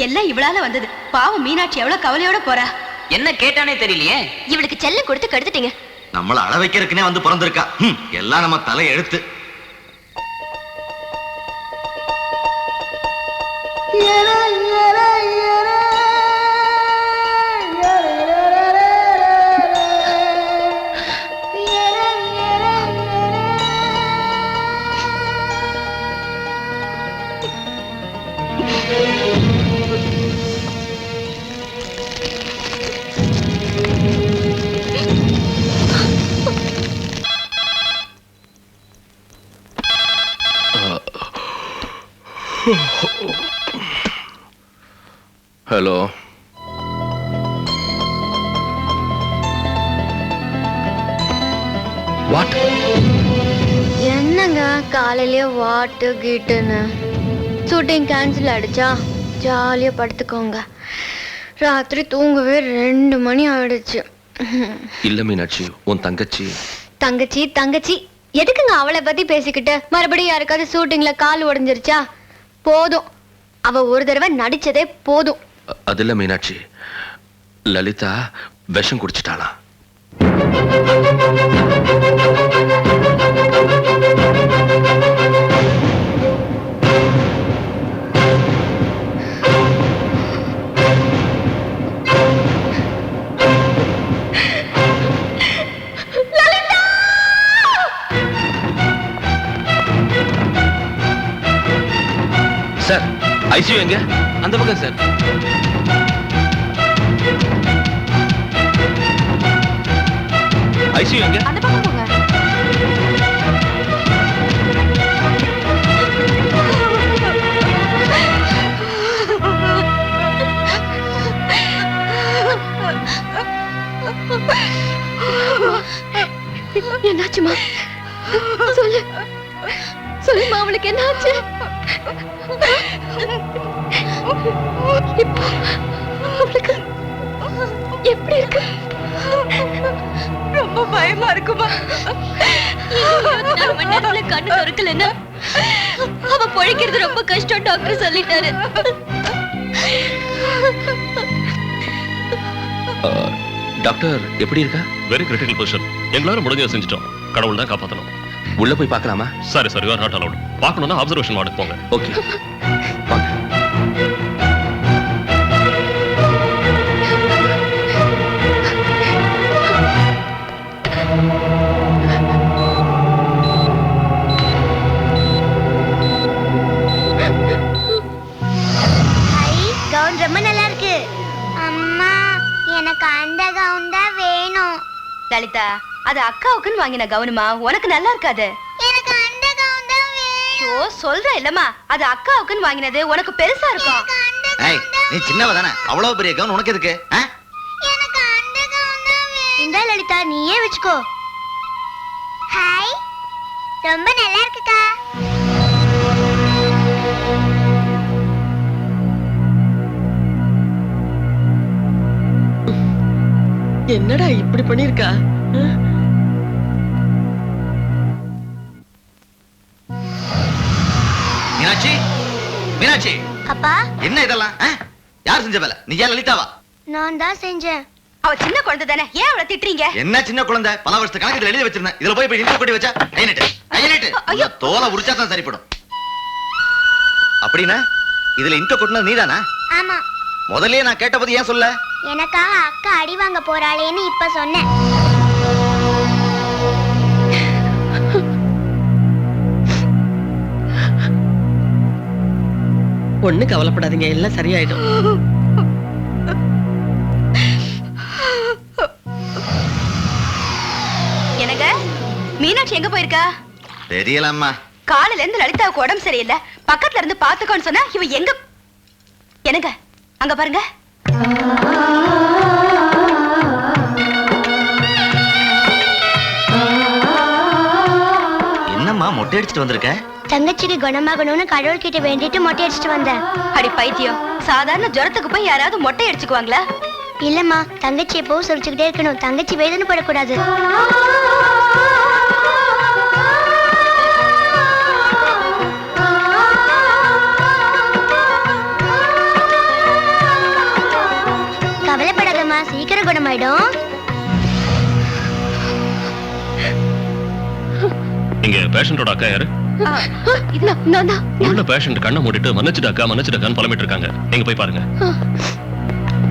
எல்லாம் இவளால வந்தது. பாவம் மீனாட்சி எவ்வளவு கவலையோட போறா. என்ன கேட்டானே தெரியலையே. இவளுக்கு செல்லம் கொடுத்து கெடுத்துட்டீங்க. நம்மள அழ வைக்கிறதுக்குனே வந்து பிறந்திருக்கா. எல்லாம் நம்ம தலை எழுத்து. Hello, what? என்னங்க காலையிலேயே வாட்டு கீட்டுன்னு ஷூட்டிங் கேன்சல் ஆயிடுச்சா? ஜாலியா படுத்துக்கோங்க. ராத்திரி தூங்கவே 2 மணி ஆயிடுச்சு. இல்ல மீனாட்சி, உன் தங்கச்சி தங்கச்சி தங்கச்சி எதுக்குங்க அவளை பத்தி பேசிக்கிட்டு? மறுபடியும் யாருக்காவது ஷூட்டிங்ல கால் உடைஞ்சிருச்சா? போதும், அவ ஒரு தடவை நடிச்சதே போதும். அது இல்ல மீனாட்சி, லலிதா விஷம் குடிச்சிட்டாளா? சார், ஐசியூ எங்க? அந்த பக்கம் சார். ஐசியூ எங்க? அந்த பக்கம் போங்க. என்னாச்சுமா? சொல்லு சொல்லுமா, அவளுக்கு என்னாச்சு? இப்போ அவளுக்கு எப்படி இருக்கு? ரொம்ப பயமா இருக்குமா? கண்ணு திறக்கலன்னா அவ பொழைக்கிறது ரொம்ப கஷ்டம் டாக்டர் சொல்லிட்டாரு. டாக்டர் எப்படி இருக்கா? Very critical position. எங்களால முடிஞ்சதை செஞ்சுட்டோம். கடவுள் தான் காப்பாற்றணும். உள்ள போய் பார்க்கலாமா? சரி sir, you are not allowed. பார்க்கணும்னா அப்சர்வேஷன் வார்டுக்கு போங்க. ஓகே, வாங்க. கவுன் ரொம்ப நல்லா இருக்கு. அம்மா, எனக்கு அந்த கவுன் தான் வேணும். லலிதா, அது அக்காவுக்குன்னு வாங்கின கவுனுமா, உனக்கு நல்லா இருக்காது. எனக்கு அந்த கவுன் தான் வேணும். ஓ, சொல்ற இல்லம்மா, அது அக்காவுக்குன்னு வாங்கினது உனக்கு பெருசா இருக்கும். ஏய், நீ சின்னவ தானே, அவ்வளவு பெரிய கவுன் உனக்கு எதுக்கு? எனக்கு அந்த கவுன் தான் வேணும். இந்த லலிதா, நீயே வெச்சுக்கோ. ஹாய், ரொம்ப நல்லா இருக்குக்கா. என்னடா இப்படி பண்ணிருக்கா? மீனாட்சி, மீனாட்சி. அப்பா, என்ன இதெல்லாம்? யார் செஞ்ச வேலை? நீ ஏன் லலிதாவா? நான் தான் செஞ்சேன். அவ சின்ன குழந்தை தானே, ஏன் அவளை திட்டுறீங்க? என்ன சின்ன குழந்தை? பல வருஷத்து கணக்கு இதுல எழுதி வச்சிருந்தேன். இதுல போய் இன்டர் கொட்டி வச்சா கைநட்டு தோலை உரிச்சா தான் சரிப்படும். அப்படின்னா இதுல இன்டர் கொட்டினது நீதானா? ஆமா. முதல்லயே நான் கேட்டபோது ஏன் சொல்ல? எனக்காக அக்கா அடி வாங்க போறாளேன்னு இப்ப சொன்னேன். ஒண்ணு கவலைப்படாதீங்க, எல்லாம் சரியாயிடும். எனக்கு மீனாட்சி எங்க போயிருக்கா? தெரியலம்மா. காலையில இருந்து லலிதாவுக்கு உடம்பு சரியில்லை, பக்கத்துல இருந்து பாத்துக்கோன்னு சொன்னா இவ எங்க? எனக்கு அங்க பாருங்க. என்னம்மா மொட்டை அடிச்சுட்டு வந்திருக்க? தங்கச்சிக்கு குணமாகணும்னு கடவுள் கிட்ட வேண்டிட்டு மொட்டை அடிச்சுட்டு வந்தேன். அடி பைத்தியம், சாதாரண ஜுரத்துக்கு போய் யாராவது மொட்டை அடிச்சுக்குவாங்களா? இல்லம்மா, தங்கச்சி எப்பவும் சொல்லிச்சுக்கிட்டே இருக்கணும், தங்கச்சி வேதனைப்படக்கூடாது. சீக்கிரம் குணமாயிடும். இங்க பேஷண்டோட அக்கா யாரு? நான் தான். உள்ள பேஷண்ட் கண்ணை மூடிட்டு மன்னிச்சிட்டாக்கான்னு புலம்பிட்டு இருக்காங்க. நீங்க போய் பாருங்க.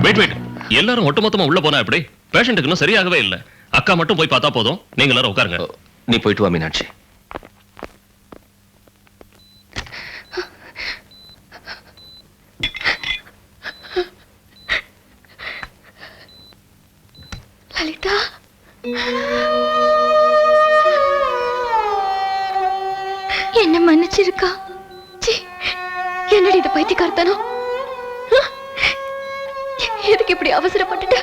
வெயிட் எல்லாரும் ஒட்டுமொத்தமா உள்ள போனா எப்படி? பேஷண்ட்டுக்கு இன்னும் சரியாகவே இல்ல. அக்கா மட்டும் போய் பார்த்தா போதும். நீங்க எல்லாரும் உட்காருங்க. நீ போயிட்டு வா மீனாட்சி. லலிதா, என்ன மன்னிச்சிருக்கா? என்னடி இது பைத்தியக்காரத்தனம்? எதுக்கு இப்படி அவசரப்பட்டுட்ட?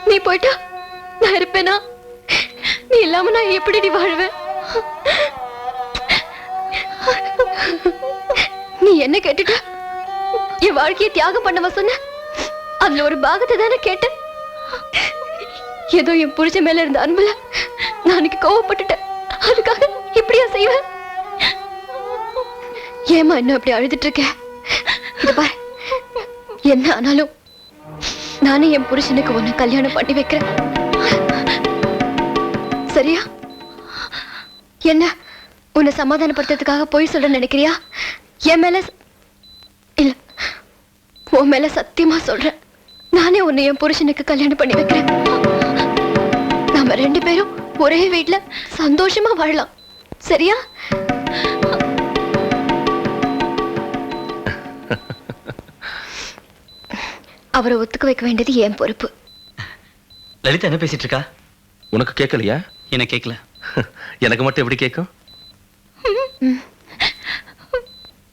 நீ போயிட்டா நான் இருப்பேனா? நீ இல்லாம நான் எப்படி வாழ்வேன்? நீ என்ன கேட்டுட்ட? என் வாழ்க்கையை தியாகம் பண்ணவா சொன்ன? அதுல ஒரு பாகத்தை தானே கேட்டேன். ஏதோ என் புருஷன் மேல இருந்த அன்புல நான் அன்னைக்கு கோவப்பட்டுட்டேன். அதுக்காக இப்படியா செய்வேன்? ஏமா என்ன அப்படி அழுதுட்டு இருக்க? இது பாரு, என்ன ஆனாலும் நானே என் புருஷனுக்கு உன்னை கல்யாணம் பண்ணி வைக்கிறேன். சரியா? என்ன உன்னை சமாதானப்படுத்துறதுக்காக போய் சொல்ல நினைக்கிறியா? என் மேல இல்ல, உன் மேல சத்தியமா சொல்றேன். நானே உன்னை என் புருஷனுக்கு கல்யாணம் பண்ணி வைக்கிறேன். நாம 2 பேரும் ஒரே வீட்டுல சந்தோஷமா வாழலாம். சரியா? அவரை ஒத்துக்க வைக்க வேண்டியது என் பொறுப்பு. லலிதா என்ன பேசிட்டு இருக்கா? உனக்கு கேட்கலையா? எனக்கு கேட்கல. எனக்கு மட்டும் எப்படி கேட்கும்?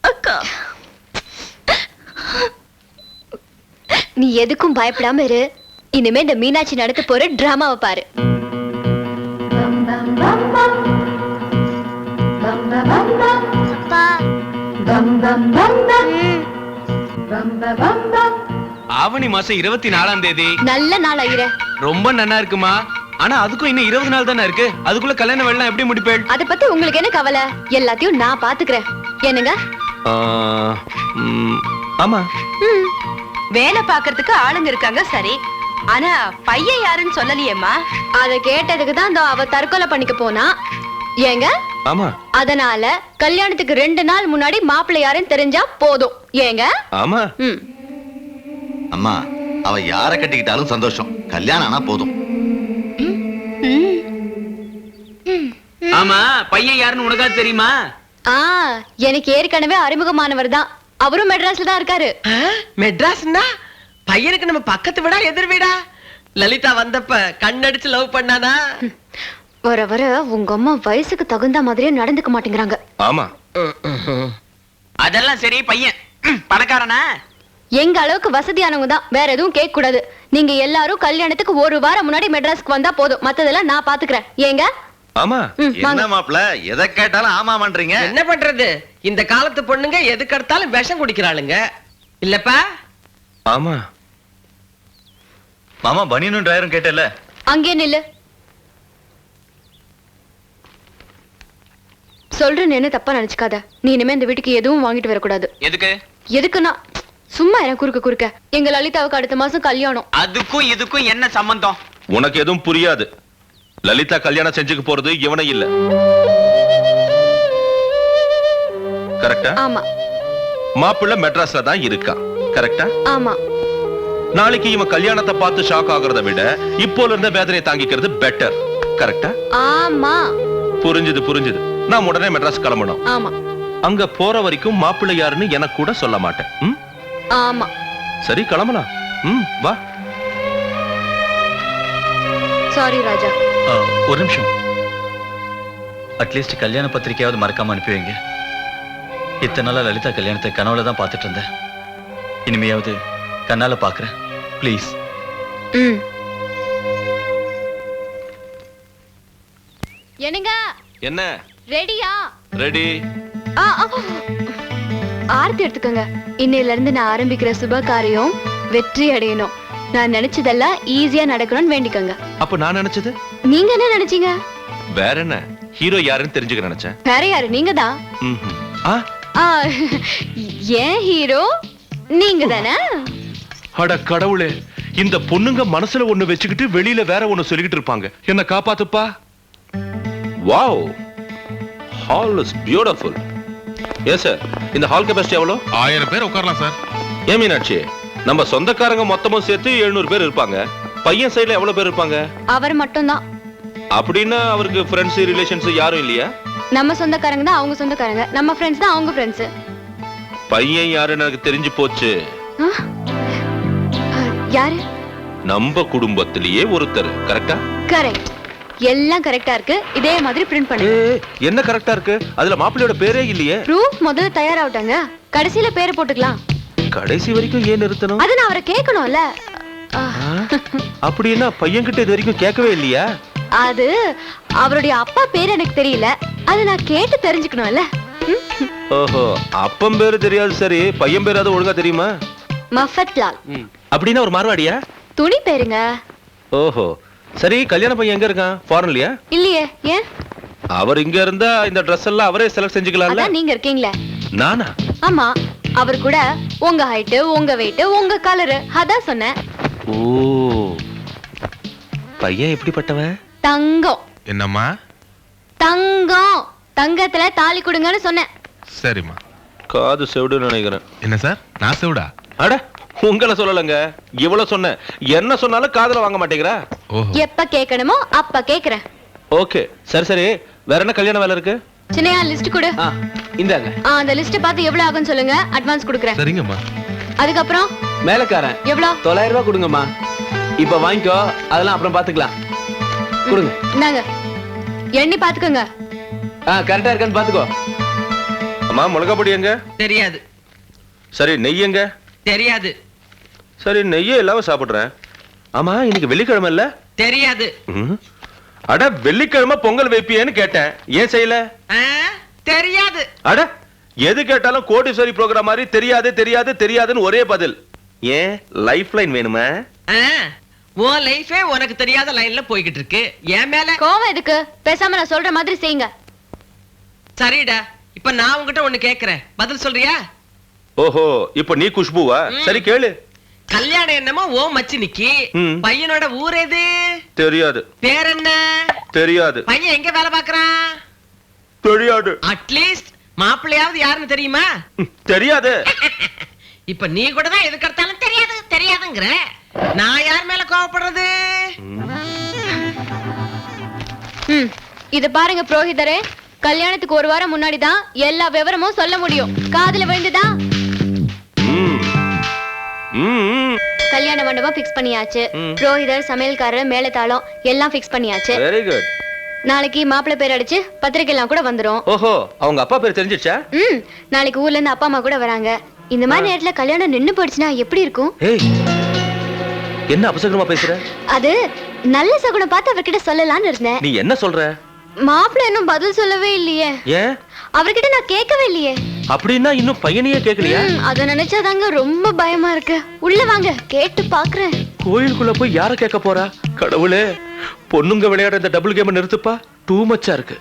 அக்கா, நீ எதுக்கும் பயப்படாம இரு. இனிமே இந்த மீனாட்சி நடத்த போற டிராமாவை பாரு. ஆவணி மாசம் 24ஆம் தேதி. நல்ல நாள் ஐயரே. ரொம்ப நன்னா இருக்குமா? ஆனா அதுக்கும் இன்னும் 20 நாள் தானே இருக்கு. அதுக்குள்ள கல்யாணம் வெள்ளம் எப்படி முடிப்பேள்? அத பத்தி உங்களுக்கு என்ன கவலை? எல்லாத்தையும் நான் பாத்துக்கிறேன். என்னங்க? ஆமா, வேலை பாக்குறதுக்கு ஆளுங்க இருக்காங்க சரி, ஆனா பையன் யாருன்னு சொல்லலையேம்மா. அத கேட்டதுக்கு தான் அவ தற்கொலை பண்ணிக்க போனா. ஏங்க? ஆமா. அதனால கல்யாணத்துக்கு 2 நாள் முன்னாடி மாப்பிள்ளை யாருன்னு தெரிஞ்சா போதும். ஏங்க? ஆமா. அம்மா, அவ யார கட்டிக்கிட்டாலும் சந்தோஷம். கல்யாணம் ஆனா போதும். ஆமா, பையன் யாருன்னு உனக்கா தெரியுமா? எனக்கு ஏற்கனவே அறிமுகமானவர் தான். அவரும் மெட்ராஸ்ல தான் இருக்காரு. மெட்ராஸ்னா பையனுக்கு நம்ம பக்கத்து வீடா எதிர் வீடா? லலிதா வந்தப்ப கண்ணடிச்சு லவ் பண்ணானா? வர வர உங்க அம்மா வயசுக்கு தகுந்த மாதிரியே நடந்துக்க மாட்டேங்கிறாங்க. ஆமா. அதெல்லாம் சரி, பையன் பணக்காரனா? எங்க அளவுக்கு வசதியானவங்க தான். வேற எதுவும் கேட்க கூடாது. நீங்க எல்லாரும் கல்யாணத்துக்கு 1 வாரம் முன்னாடி மெட்ராஸ்க்கு வந்தா போதும். மத்ததெல்லாம் நான் பாத்துக்கிறேன். ஏங்க? ஆமா. என்ன மாப்ள, எதை கேட்டாலும் ஆமா பண்றீங்க? என்ன பண்றது? இந்த காலத்து பொண்ணுங்க எதுக்கு எடுத்தாலும் விஷம் குடிக்கிறாளுங்க. இல்லப்பா? ஆமா. மாமா பனியனும் டிரைவரும் கேட்டல. அங்கே நில்லு. சொல்றேன்னு என்ன தப்பா நினைச்சுக்காத. நீ இனிமே இந்த வீட்டுக்கு எதுவும் வாங்கிட்டு வரக்கூடாது. எதுக்கு? எதுக்குன்னா சும்மா என்ன குறுக்க எங்க லலிதாவுக்கு அடுத்த மாசம் கல்யாணம். அதுக்கும் இதுக்கும் என்ன சம்பந்தம்? உனக்கு எதுவும் புரியாது. லலிதா கல்யாணம் செஞ்சுக்க போறது இவனை இல்ல. கரெக்டா? ஆமா. மாப்பிள்ளை மெட்ராஸ்ல தான் இருக்கா. கரெக்டா? ஆமா. நாளைக்கு இவன் கல்யாணத்தை பார்த்து ஷாக் ஆகுறத விட இப்போல இருந்த வேதனையை தாங்கிக்கிறது பெட்டர். கரெக்டா? ஆமா. புரிஞ்சுது. நான் உடனே மெட்ராஸ் கிளம்பணும். ஆமா. அங்க போற வரைக்கும் மாப்பிள்ளை யாருன்னு எனக்கு கூட சொல்ல மாட்டேன். ஆமா. சரி, கிளம்பலாம். வா. சாரி ராஜா. ஒரு நிமிஷம். அட்லீஸ்ட் கல்யாண பத்திரிக்கையாவது மறக்காம அனுப்பி வைங்க. இத்தனை நாளா லலிதா கல்யாணத்தை கனவுல தான் பார்த்துட்டு இருந்தேன். இனிமையாவது கண்ணால பாக்குறேன். ப்ளீஸ். என்னங்க? என்ன? ரெடியா? ரெடி. ஆர்த்தி எடுத்துக்கோங்க. இன்னையில இருந்து நான் ஆரம்பிக்கிற சுப காரியம் வெற்றி அடையணும். நான் நினைச்சதெல்லாம் ஈஸியா நடக்கணும்னு வேண்டிக்கோங்க. அப்ப நான் நினைச்சது? நீங்க என்ன நினைச்சீங்க? வேற என்ன, ஹீரோ யாருன்னு தெரிஞ்சுக்க நினைச்சேன். வேற யாரு? நீங்க தான். ஏன் ஹீரோ நீங்க தானே? அட கடவுளே, இந்த பொண்ணுங்க மனசுல ஒண்ணு வச்சுக்கிட்டு வெளியில வேற ஒண்ணு சொல்லிக்கிட்டு இருப்பாங்க. என்ன காப்பாத்துப்பா. Wow, hall is beautiful. Yes sir, இந்த ஹால் கெபாசிட்டி எவ்வளவு? 1000 பேர் உட்காரலாம் சார். ஏன் மீனாட்சி, நம்ம சொந்தக்காரங்க மொத்தமும் சேர்த்து 700 பேர் இருப்பாங்க. பையன் சைடுல எவ்வளவு பேர் இருப்பாங்க? அவர் மட்டும்தான். அப்படின்னா அவருக்கு ஃப்ரெண்ட்ஸ் ரிலேஷன்ஸ் யாரும் இல்லையா? நம்ம சொந்தக்காரங்க தான் அவங்க சொந்தக்காரங்க, நம்ம ஃப்ரெண்ட்ஸ் தான் அவங்க ஃப்ரெண்ட்ஸ். பையன் யாருன்னு எனக்கு தெரிஞ்சு போச்சு. யாரு? நம்ம குடும்பத்திலேயே ஒருத்தர். கரெக்டா? கரெக்ட். எல்லாம் கரெக்டா இருக்கு. இதே மாதிரி பிரிண்ட் பண்ணு. என்ன கரெக்டா இருக்கு? அதுல மாப்பிள்ளையோட பேரே இல்லையே. ப்ரூஃப் முதல்ல தயாராவட்டாங்க, கடைசியில பேரை போட்டுக்கலாம். கடைசி வரைக்கும் ஏன் நிறுத்தணும்? அது நான் அவரை கேட்கணும்ல. அப்படின்னா பையன் கிட்ட இது வரைக்கும் கேட்கவே இல்லையா? அது அவருடைய அப்பா பேர் எனக்கு தெரியல, அது நான் கேட்டு தெரிஞ்சுக்கணும்ல. ஓஹோ, அப்பன் பேரு தெரியாது. சரி, பையன் பேர் அது ஒழுங்கா தெரியுமா? மஃபத்லால். அப்படின்னா ஒரு மார்வாடியா? துணி பேருங்க. ஓஹோ, சரி. கல்யாண பையன் எங்க இருக்கான்? ஃபாரின்லயா? இல்லையே. ஏன்? அவர் இங்க இருந்தா இந்த Dress எல்லாம் அவரே செலக்ட் செஞ்சுக்கலாம்ல. அதான் நீங்க இருக்கீங்களே. நானா? ஆமா, அவர் கூட உங்க ஹைட், உங்க வெயிட், உங்க கலர், அதான் சொன்னேன். ஓ, பையன் எப்படிப்பட்டவன்? தங்கம். என்னம்மா? தங்கம். தங்கத்துல தாலி கொடுங்கன்னு சொன்னேன். சரிம்மா. காது செவிடுன்னு நினைக்கிறேன். என்ன சார், நான் செவிடா? அட, உங்களை சொல்லலங்க, இவ்வளவு சொன்னேன். என்ன சொன்னாலும் காதுல வாங்க மாட்டேங்கிறா. ஓஹோ. எப்ப கேட்கணுமோ அப்ப கேக்குறேன். ஓகே, சரி சரி. வேற என்ன கல்யாண வேலை இருக்கு? சின்னையா லிஸ்ட் கொடு. இந்தாங்க. அந்த லிஸ்ட் பார்த்து எவ்வளவு ஆகும்னு சொல்லுங்க, அட்வான்ஸ் கொடுக்குறேன். சரிங்கம்மா. அதுக்கப்புறம் மேலக்காரன் எவ்வளவு? 900 ரூபாய் கொடுங்கம்மா. இப்ப வாங்கிக்கோ, அதெல்லாம் அப்புறம் பாத்துக்கலாம். கொடுங்க. இந்தாங்க, எண்ணி பாத்துக்கோங்க. கரெக்டா இருக்கான்னு பாத்துக்கோ. அம்மா, மிளகா பொடி எங்க? தெரியாது. சரி, நெய் எங்க? தெரியாது. சரி, நெய்யே இல்லாம சாப்பிடுறேன். ஆமா, இன்னைக்கு வெள்ளிக்கிழமை இல்ல? தெரியாது. அட, வெள்ளிக்கிழமை பொங்கல் வைப்பியேன்னு கேட்டேன், ஏன் செய்யல? தெரியாது. அட, எது கேட்டாலும் கோடீஸ்வரி ப்ரோக்ராம் மாதிரி தெரியாது தெரியாது தெரியாதுன்னு ஒரே பதில். ஏன் லைஃப் லைன் வேணுமா? உன் லைஃபே உனக்கு தெரியாத லைன்ல போய்கிட்டு இருக்கு. என் மேல கோவம் எதுக்கு? பேசாம நான் சொல்ற மாதிரி செய்யுங்க. சரிடா, இப்ப நான் உன்கிட்ட ஒண்ணு கேக்குறேன், பதில் சொல்றியா? ஓஹோ, இப்ப நீ குஷ்புவா? சரி, கேளு. கல்யாணம் என்னமோ ஓ மச்சினிக்கு. பையனோட ஊர் எது? தெரியாது. பேர் என்ன? தெரியாது. பையன் எங்க வேலை பாக்குறான்? தெரியாது. அட்லீஸ்ட் மாப்பிள்ளையாவது யாருன்னு தெரியுமா? தெரியாது. இப்ப நீ கூட தான் எதுக்கு எடுத்தாலும் தெரியாது தெரியாதுங்கிற. நான் யார் மேல கோவப்படுறது? இது பாருங்க புரோகிதரே, கல்யாணத்துக்கு ஒரு வாரம் முன்னாடி தான் எல்லா விவரமும் சொல்ல முடியும். காதுல விழுந்துதா? கல்யாண மண்டபம் பிக்ஸ் பண்ணியாச்சு, புரோகிதர், சமையல்காரர், மேலதாளம் எல்லாம் பிக்ஸ் பண்ணியாச்சு. Very good. நாளைக்கு மாப்பிள்ளை பேர் அடிச்சு பத்திரிக்கை எல்லாம் கூட வந்துரும். ஓஹோ, அவங்க அப்பா பேர் தெரிஞ்சிடுச்சா? நாளைக்கு ஊர்ல இருந்து அப்பா அம்மா கூட வராங்க. இந்த மாதிரி நேரத்துல கல்யாணம் நின்னு போயிடுச்சுன்னா எப்படி இருக்கும்? என்ன அபசகுனமா பேசுற? அது நல்ல சகுனம் பார்த்து அவர்கிட்ட சொல்லலாம்னு இருந்தேன். நீ என்ன சொல்ற? மாப்பிள்ளை இன்னும் பதில் சொல்லவே இல்லையே. ஏன்? அவர்கிட்ட நான் கேட்கவே இல்லையே. அப்படின்னா இன்னும் பையனையே கேட்கலையா? அத நினைச்சாதாங்க ரொம்ப பயமா இருக்கு. உள்ள வாங்க, கேட்டு பாக்குறேன். கோயிலுக்குள்ள போய் யார கேட்க போறா? கடவுளே, பொண்ணுங்க விளையாட இந்த டபுள் கேம் நிறுத்துப்பா. டூ மச்சா இருக்கு.